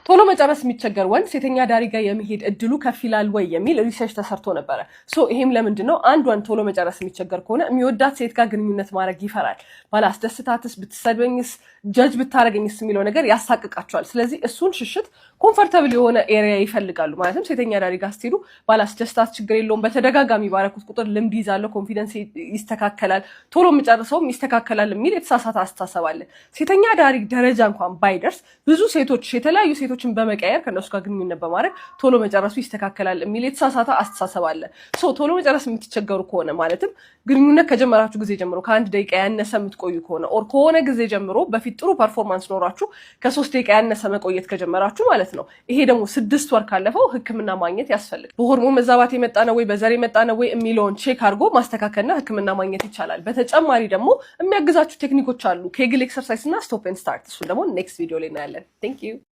ቶሎ መጨረስ የሚቸገር ወንድ ሴተኛ ዳሪ ጋር የሚሄድ እድሉ ከፍ ይላል ወይ የሚል ሪሰርች ተሰርቶ ነበረ። ይሄም ለምንድነው አንድ ወንድ ቶሎ መጨረስ የሚቸገር ከሆነ የሚወዳት ሴት ጋር ግንኙነት ማድረግ ይፈራል። ባላስደስታትስ፣ ብትሰድበኝስ፣ ጀጅ ብታረገኝስ የሚለው ነገር ያሳቅቃቸዋል። ስለዚህ እሱን ሽሽት ኮምፎርታብል የሆነ ኤሪያ ይፈልጋሉ። ማለትም ሴተኛ ዳሪ ጋር ስትሄዱ ባላስደስታት ችግር የለውም፣ በተደጋጋሚ ባረኩት ቁጥር ልምድ ይዛለሁ፣ ኮንፊደንስ ይስተካከላል፣ ቶሎ የምጨርሰውም ይስተካከላል የሚል የተሳሳተ አስተሳሰብ አለ። ሴተኛ ዳሪ ደረጃ እንኳን ባይደርስ ብዙ ሴቶች የተለያዩ ሴቶችን በመቀየር ከነሱ ጋር ግንኙነት በማድረግ ቶሎ መጨረሱ ይስተካከላል የሚል የተሳሳተ አስተሳሰብ አለ። ቶሎ መጨረስ የምትቸገሩ ከሆነ ማለትም ግንኙነት ከጀመራችሁ ጊዜ ጀምሮ ከ1 ደቂቃ ያነሰ የምትቆዩ ከሆነ ኦር ከሆነ ጊዜ ጀምሮ በፊት ጥሩ ፐርፎርማንስ ኖራችሁ ከ3 ደቂቃ ያነሰ መቆየት ከጀመራችሁ ማለት ነው። ይሄ ደግሞ 6 ወር ካለፈው ሕክምና ማግኘት ያስፈልጋል። በሆርሞን መዛባት የመጣ ነው ወይ በዘር የመጣ ነው ወይ የሚለውን ቼክ አድርጎ ማስተካከልና ሕክምና ማግኘት ይቻላል። በተጨማሪ ደግሞ የሚያግዛችሁ ቴክኒኮች አሉ፣ ኬግል ኤክሰርሳይዝ እና ስቶፕ ኤንድ ስታርት። እሱን ደግሞ ኔክስት ቪዲዮ ላይ እናያለን። ቴንክ ዩ